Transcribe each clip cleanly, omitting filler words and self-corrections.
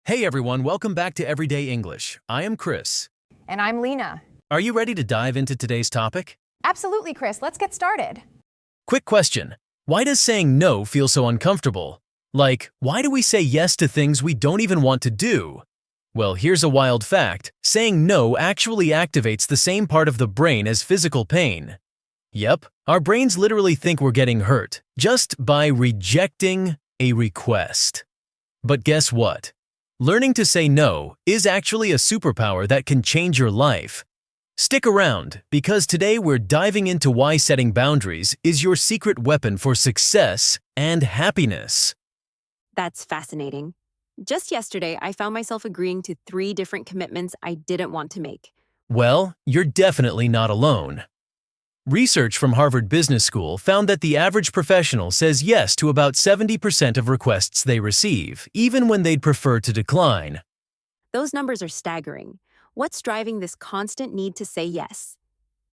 Hey everyone, welcome back to Everyday English. I am Chris. And I'm Lena. Are you ready to dive into today's topic? Absolutely, Chris. Let's get started. Quick question. Why does saying no feel so uncomfortable? Like, why do we say yes to things we don't even want to do? Well, here's a wild fact. Saying no actually activates the same part of the brain as physical pain. Yep, our brains literally think we're getting hurt just by rejecting a request. But guess what? Learning to say no is actually a superpower that can change your life. Stick around, because today we're diving into why setting boundaries is your secret weapon for success and happiness. That's fascinating. Just yesterday, I found myself agreeing to 3 different commitments I didn't want to make. Well, you're definitely not alone. Research from Harvard Business School found that the average professional says yes to about 70% of requests they receive, even when they'd prefer to decline. Those numbers are staggering. What's driving this constant need to say yes?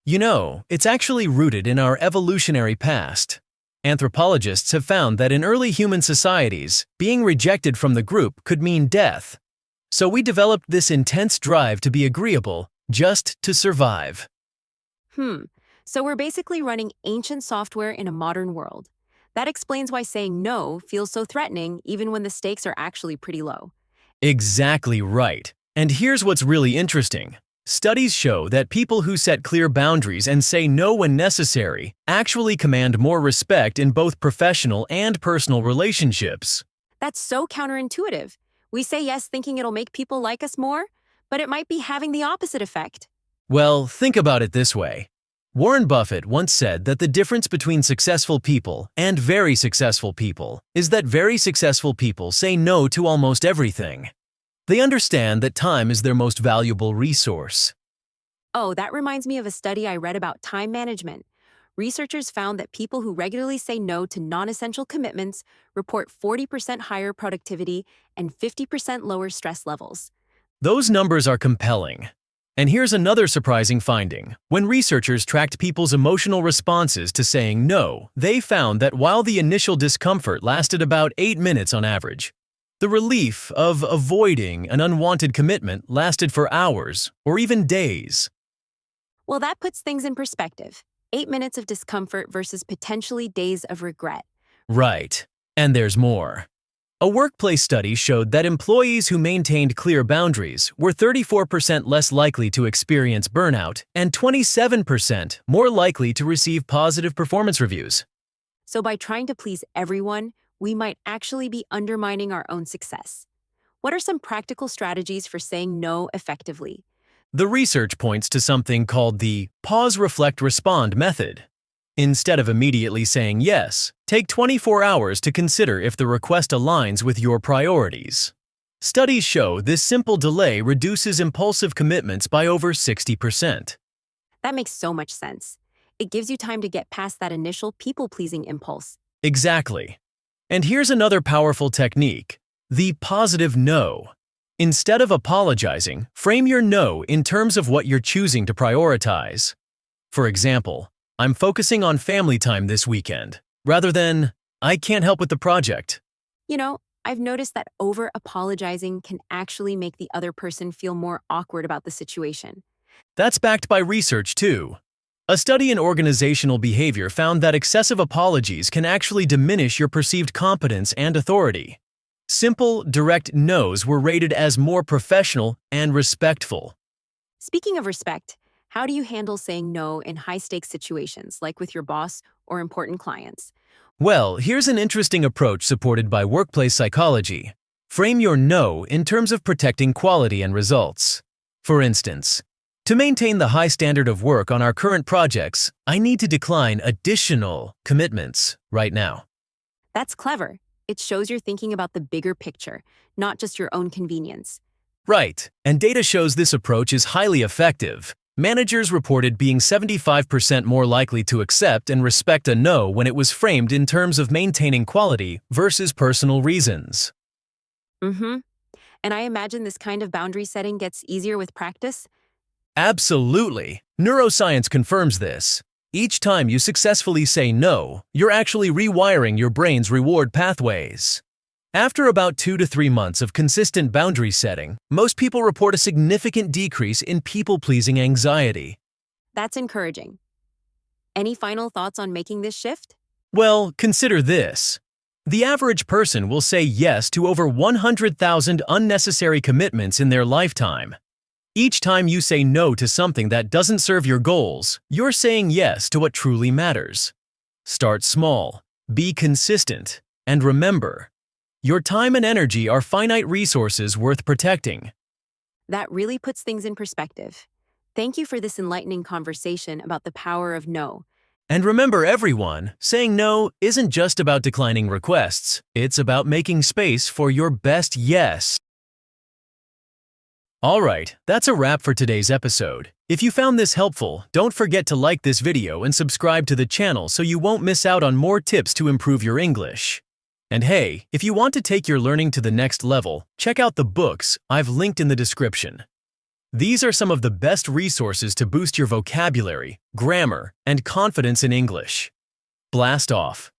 You know, it's actually rooted in our evolutionary past. Anthropologists have found that in early human societies, being rejected from the group could mean death. So we developed this intense drive to be agreeable, just to survive. So we're basically running ancient software in a modern world. That explains why saying no feels so threatening even when the stakes are actually pretty low. Exactly right. And here's what's really interesting. Studies show that people who set clear boundaries and say no when necessary actually command more respect in both professional and personal relationships. That's so counterintuitive. We say yes thinking it'll make people like us more, but it might be having the opposite effect. Well, think about it this way. Warren Buffett once said that the difference between successful people and very successful people is that very successful people say no to almost everything. They understand that time is their most valuable resource. Oh, that reminds me of a study I read about time management. Researchers found that people who regularly say no to non-essential commitments report 40% higher productivity and 50% lower stress levels. Those numbers are compelling. And here's another surprising finding. When researchers tracked people's emotional responses to saying no, they found that while the initial discomfort lasted about 8 minutes on average, the relief of avoiding an unwanted commitment lasted for hours or even days. Well, that puts things in perspective. 8 minutes of discomfort versus potentially days of regret. Right. And there's more. A workplace study showed that employees who maintained clear boundaries were 34% less likely to experience burnout and 27% more likely to receive positive performance reviews. So by trying to please everyone, we might actually be undermining our own success. What are some practical strategies for saying no effectively? The research points to something called the pause, reflect, respond method. Instead of immediately saying yes, take 24 hours to consider if the request aligns with your priorities. Studies show this simple delay reduces impulsive commitments by over 60%. That makes so much sense. It gives you time to get past that initial people-pleasing impulse. Exactly. And here's another powerful technique, the positive no. Instead of apologizing, frame your no in terms of what you're choosing to prioritize. For example, I'm focusing on family time this weekend, rather than, I can't help with the project. You know, I've noticed that over-apologizing can actually make the other person feel more awkward about the situation. That's backed by research too. A study in organizational behavior found that excessive apologies can actually diminish your perceived competence and authority. Simple, direct no's were rated as more professional and respectful. Speaking of respect, how do you handle saying no in high-stakes situations, like with your boss or important clients? Well, here's an interesting approach supported by workplace psychology. Frame your no in terms of protecting quality and results. For instance, to maintain the high standard of work on our current projects, I need to decline additional commitments right now. That's clever. It shows you're thinking about the bigger picture, not just your own convenience. Right, and data shows this approach is highly effective. Managers reported being 75% more likely to accept and respect a no when it was framed in terms of maintaining quality versus personal reasons. And I imagine this kind of boundary setting gets easier with practice. Absolutely. Neuroscience confirms this. Each time you successfully say no, you're actually rewiring your brain's reward pathways. After about 2 to 3 months of consistent boundary setting, most people report a significant decrease in people-pleasing anxiety. That's encouraging. Any final thoughts on making this shift? Well, consider this. The average person will say yes to over 100,000 unnecessary commitments in their lifetime. Each time you say no to something that doesn't serve your goals, you're saying yes to what truly matters. Start small, be consistent, and remember, your time and energy are finite resources worth protecting. That really puts things in perspective. Thank you for this enlightening conversation about the power of no. And remember everyone, saying no isn't just about declining requests, it's about making space for your best yes. Alright, that's a wrap for today's episode. If you found this helpful, don't forget to like this video and subscribe to the channel so you won't miss out on more tips to improve your English. And hey, if you want to take your learning to the next level, check out the books I've linked in the description. These are some of the best resources to boost your vocabulary, grammar, and confidence in English. Blast off!